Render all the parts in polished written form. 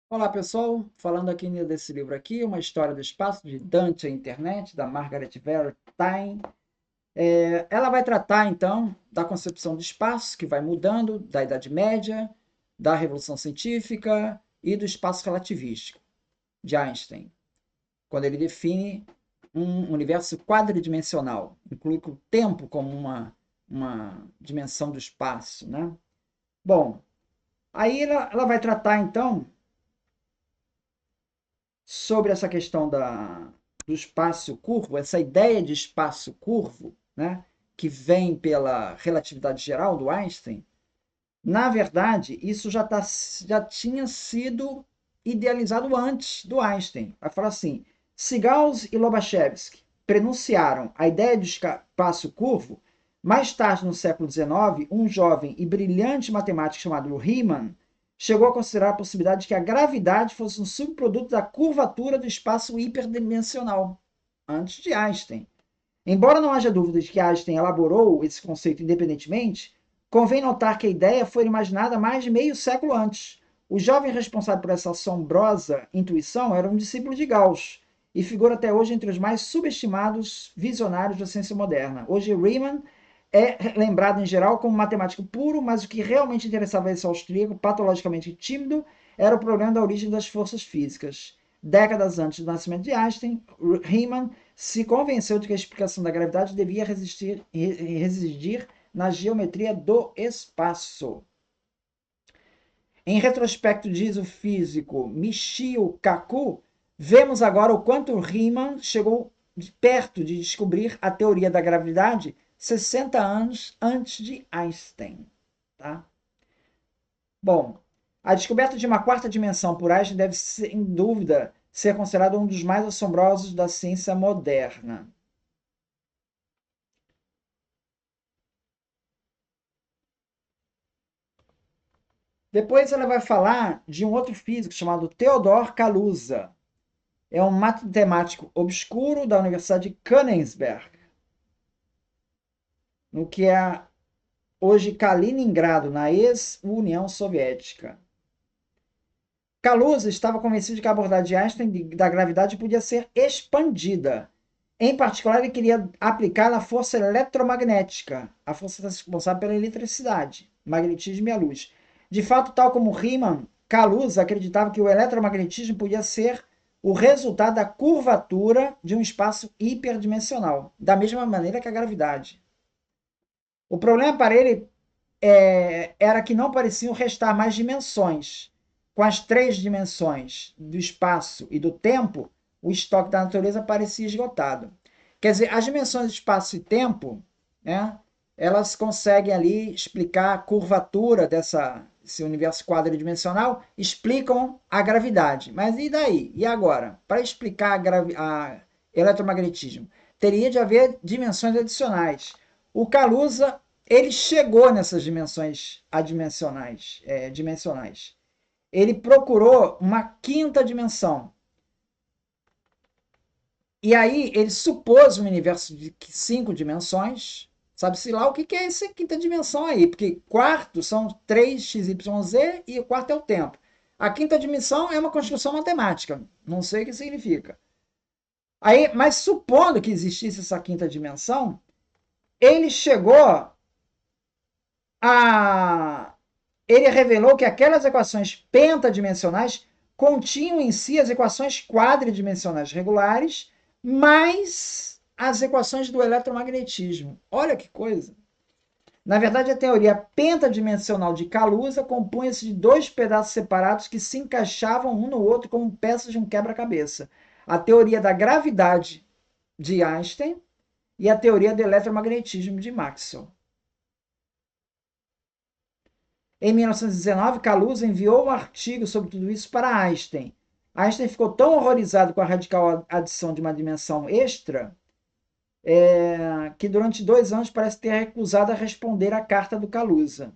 Olá pessoal, falando aqui desse livro aqui, Uma História do Espaço, de Dante à Internet, da Margaret Valentine. Ela vai tratar então da concepção do espaço, que vai mudando da Idade Média, da Revolução Científica e do espaço relativístico, de Einstein, quando ele define um universo quadridimensional, inclui o tempo como uma dimensão do espaço, né? Bom, aí ela vai tratar então sobre essa questão do espaço curvo, essa ideia de espaço curvo, né, que vem pela relatividade geral do Einstein, na verdade, isso já tinha sido idealizado antes do Einstein. Vai falar assim: se Gauss e Lobachevsky prenunciaram a ideia de espaço curvo, mais tarde, no século XIX, um jovem e brilhante matemático chamado Riemann chegou a considerar a possibilidade de que a gravidade fosse um subproduto da curvatura do espaço hiperdimensional, antes de Einstein. Embora não haja dúvida de que Einstein elaborou esse conceito independentemente, convém notar que a ideia foi imaginada mais de meio século antes. O jovem responsável por essa assombrosa intuição era um discípulo de Gauss e figura até hoje entre os mais subestimados visionários da ciência moderna. Hoje, Riemann é lembrado em geral como matemático puro, mas o que realmente interessava esse austríaco, patologicamente tímido, era o problema da origem das forças físicas. Décadas antes do nascimento de Einstein, Riemann se convenceu de que a explicação da gravidade devia residir na geometria do espaço. Em retrospecto, diz o físico Michio Kaku, vemos agora o quanto Riemann chegou perto de descobrir a teoria da gravidade 60 anos antes de Einstein. Tá? Bom, a descoberta de uma quarta dimensão por Einstein deve, sem dúvida, ser considerado um dos mais assombrosos da ciência moderna. Depois ela vai falar de um outro físico chamado Theodor Kaluza. É um matemático obscuro da Universidade de Königsberg, no que é hoje Kaliningrado, na ex-União Soviética. Kaluza estava convencido de que a abordagem de Einstein da gravidade podia ser expandida. Em particular, ele queria aplicar a força eletromagnética, a força responsável pela eletricidade, magnetismo e a luz. De fato, tal como Riemann, Kaluza acreditava que o eletromagnetismo podia ser o resultado da curvatura de um espaço hiperdimensional, da mesma maneira que a gravidade. O problema para ele era que não pareciam restar mais dimensões. Com as três dimensões do espaço e do tempo, o estoque da natureza parecia esgotado. Quer dizer, as dimensões de espaço e tempo, né, elas conseguem ali explicar a curvatura desse universo quadridimensional, explicam a gravidade. Mas e daí? E agora? Para explicar a eletromagnetismo, teria de haver dimensões adicionais. O Kaluza ele chegou nessas dimensões adimensionais, dimensionais. Ele procurou uma quinta dimensão. E aí ele supôs um universo de 5 dimensões. Sabe-se lá o que é essa quinta dimensão aí, porque quarto são 3xyz e o quarto é o tempo. A quinta dimensão é uma construção matemática, não sei o que significa. Aí, mas supondo que existisse essa quinta dimensão, ele chegou a ele revelou que aquelas equações pentadimensionais continham em si as equações quadridimensionais regulares, mais as equações do eletromagnetismo. Olha que coisa! Na verdade, a teoria pentadimensional de Kaluza compunha-se de dois pedaços separados que se encaixavam um no outro como peças de um quebra-cabeça. A teoria da gravidade de Einstein e a teoria do eletromagnetismo de Maxwell. Em 1919, Kaluza enviou um artigo sobre tudo isso para Einstein. Einstein ficou tão horrorizado com a radical adição de uma dimensão extra que durante 2 anos parece ter recusado a responder à carta do Kaluza.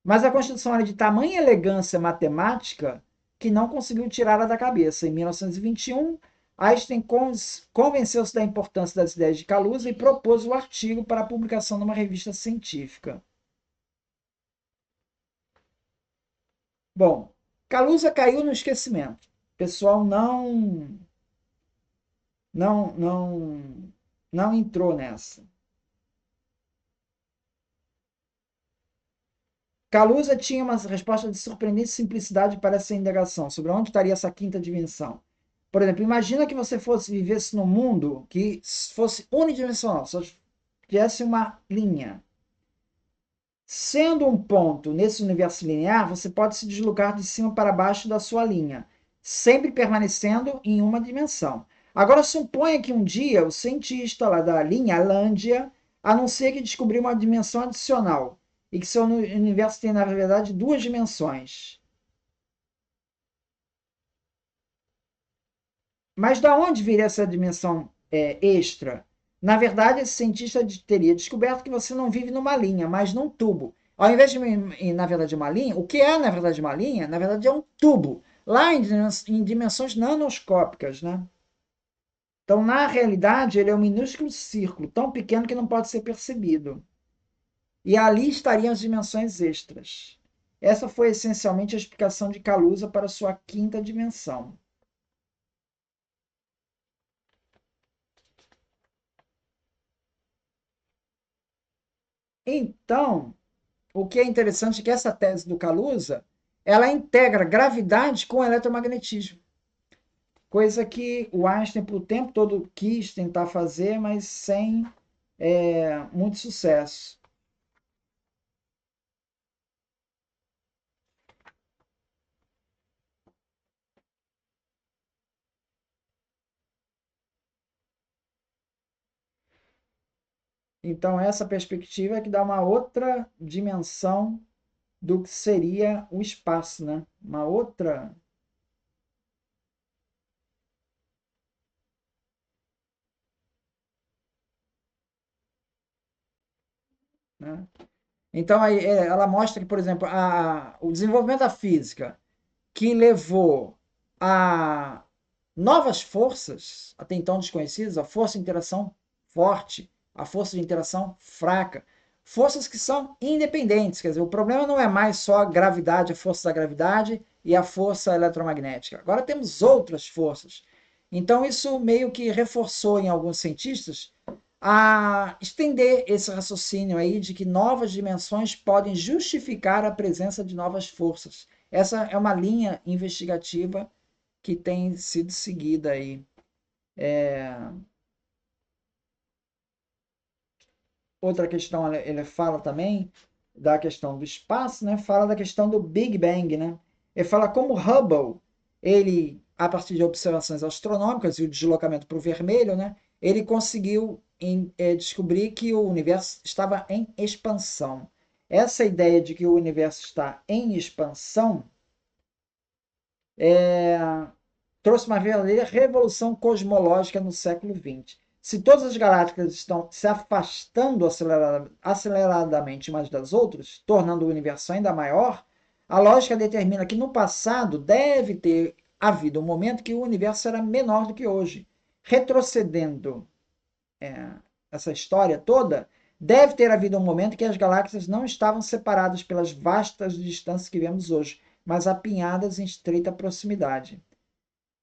Mas a Constituição era de tamanha elegância matemática que não conseguiu tirá-la da cabeça. Em 1921, Einstein convenceu-se da importância das ideias de Kaluza e propôs o artigo para a publicação numa revista científica. Bom, Kaluza caiu no esquecimento. O pessoal não, não, não entrou nessa. Kaluza tinha uma resposta de surpreendente simplicidade para essa indagação sobre onde estaria essa quinta dimensão. Por exemplo, imagina que você vivesse num mundo que fosse unidimensional, só tivesse uma linha. Sendo um ponto nesse universo linear, você pode se deslocar de cima para baixo da sua linha, sempre permanecendo em uma dimensão. Agora, suponha que um dia o cientista lá da linha Lândia anuncia que descobriu uma dimensão adicional e que seu universo tem, na verdade, duas dimensões. Mas da onde viria essa dimensão extra? Na verdade, esse cientista teria descoberto que você não vive numa linha, mas num tubo. Ao invés de, na verdade, uma linha, o que é, na verdade, uma linha? Na verdade, é um tubo, lá em dimensões nanoscópicas, né? Então, na realidade, ele é um minúsculo círculo, tão pequeno que não pode ser percebido. E ali estariam as dimensões extras. Essa foi essencialmente a explicação de Kaluza para sua quinta dimensão. Então, o que é interessante é que essa tese do Kaluza, ela integra gravidade com eletromagnetismo, coisa que o Einstein, por o tempo todo, quis tentar fazer, mas sem muito sucesso. Então, essa perspectiva é que dá uma outra dimensão do que seria o espaço, né? Uma outra. Né? Então, aí, ela mostra que, por exemplo, o desenvolvimento da física, que levou a novas forças, até então desconhecidas, a força de interação forte, a força de interação fraca, forças que são independentes. Quer dizer, o problema não é mais só a gravidade, a força da gravidade e a força eletromagnética. Agora temos outras forças. Então, isso meio que reforçou em alguns cientistas a estender esse raciocínio aí de que novas dimensões podem justificar a presença de novas forças. Essa é uma linha investigativa que tem sido seguida aí. Outra questão, ele fala também da questão do espaço, né? Fala da questão do Big Bang, né? Ele fala como Hubble, ele, a partir de observações astronômicas e o deslocamento para o vermelho, né? Ele conseguiu descobrir que o universo estava em expansão. Essa ideia de que o universo está em expansão trouxe uma verdadeira revolução cosmológica no século XX. Se todas as galáxias estão se afastando aceleradamente umas das outras, tornando o universo ainda maior, a lógica determina que no passado deve ter havido um momento que o universo era menor do que hoje. Retrocedendo essa história toda, deve ter havido um momento que as galáxias não estavam separadas pelas vastas distâncias que vemos hoje, mas apinhadas em estreita proximidade.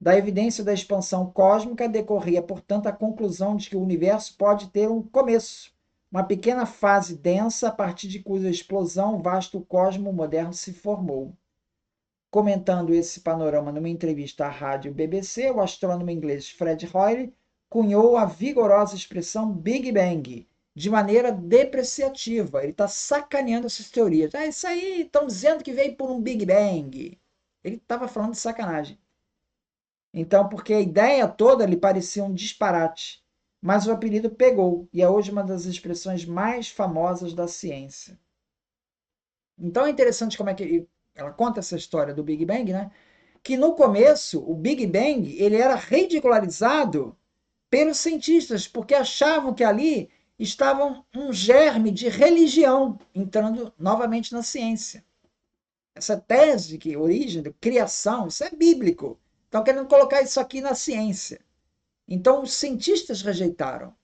Da evidência da expansão cósmica decorria, portanto, a conclusão de que o universo pode ter um começo, uma pequena fase densa a partir de cuja explosão o vasto cosmo moderno se formou. Comentando esse panorama numa entrevista à rádio BBC, o astrônomo inglês Fred Hoyle cunhou a vigorosa expressão Big Bang, de maneira depreciativa. Ele está sacaneando essas teorias. Ah, isso aí estão dizendo que veio por um Big Bang. Ele estava falando de sacanagem. Então, porque a ideia toda lhe parecia um disparate, mas o apelido pegou e é hoje uma das expressões mais famosas da ciência. Então é interessante como é que ela conta essa história do Big Bang, né? Que no começo o Big Bang ele era ridicularizado pelos cientistas porque achavam que ali estava um germe de religião entrando novamente na ciência. Essa tese de que origem, de criação, isso é bíblico. Estão querendo colocar isso aqui na ciência. Então, os cientistas rejeitaram.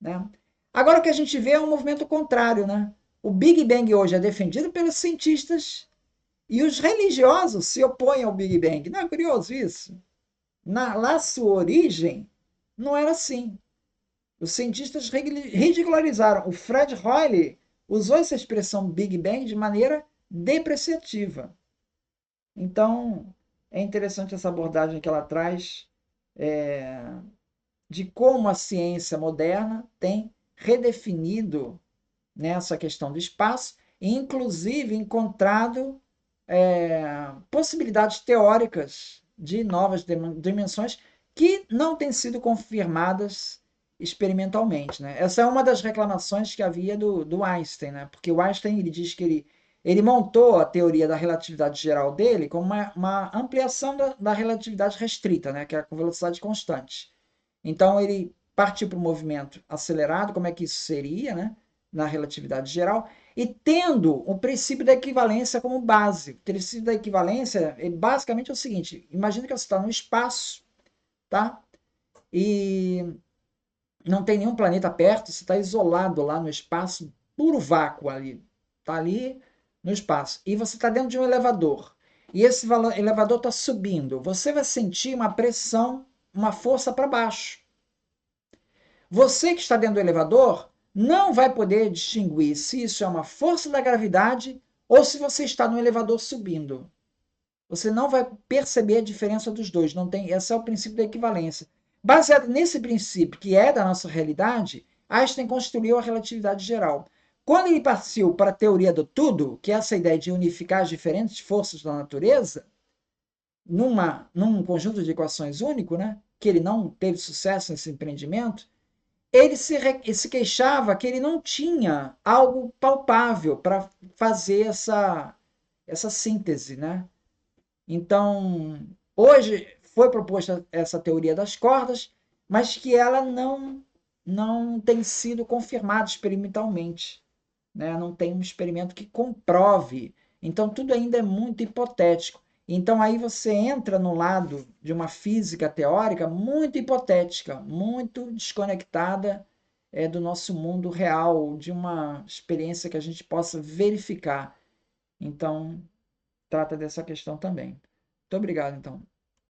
Né? Agora o que a gente vê é um movimento contrário. Né? O Big Bang hoje é defendido pelos cientistas E os religiosos se opõem ao Big Bang. Não é curioso isso? Na sua origem, não era assim. Os cientistas ridicularizaram. O Fred Hoyle usou essa expressão Big Bang de maneira depreciativa. Então, é interessante essa abordagem que ela traz de como a ciência moderna tem redefinido nessa questão do espaço e, inclusive, encontrado possibilidades teóricas de novas dimensões que não têm sido confirmadas experimentalmente. Né? Essa é uma das reclamações que havia do Einstein, né? Porque o Einstein ele diz que ele montou a teoria da relatividade geral dele como uma ampliação da relatividade restrita, né? Que é com velocidade constante. Então ele partiu para o movimento acelerado, como é que isso seria, né? Na relatividade geral, e tendo o princípio da equivalência como base. O princípio da equivalência é basicamente o seguinte: imagina que você está no espaço, tá? E não tem nenhum planeta perto, você está isolado lá no espaço, puro vácuo ali. Está ali no espaço. E você está dentro de um elevador. E esse elevador está subindo. Você vai sentir uma pressão, uma força para baixo. Você que está dentro do elevador não vai poder distinguir se isso é uma força da gravidade ou se você está no elevador subindo. Você não vai perceber a diferença dos dois. Não tem, esse é o princípio da equivalência. Baseado nesse princípio, que é da nossa realidade, Einstein construiu a relatividade geral. Quando ele partiu para a teoria do tudo, que é essa ideia de unificar as diferentes forças da natureza, num conjunto de equações único, né, que ele não teve sucesso nesse empreendimento, ele se queixava que ele não tinha algo palpável para fazer essa síntese, né? Então, hoje foi proposta essa teoria das cordas, mas que ela não tem sido confirmada experimentalmente, né? Não tem um experimento que comprove. Então, tudo ainda é muito hipotético. Então, aí você entra no lado de uma física teórica muito hipotética, muito desconectada do nosso mundo real, de uma experiência que a gente possa verificar. Então, trata dessa questão também. Muito obrigado, então.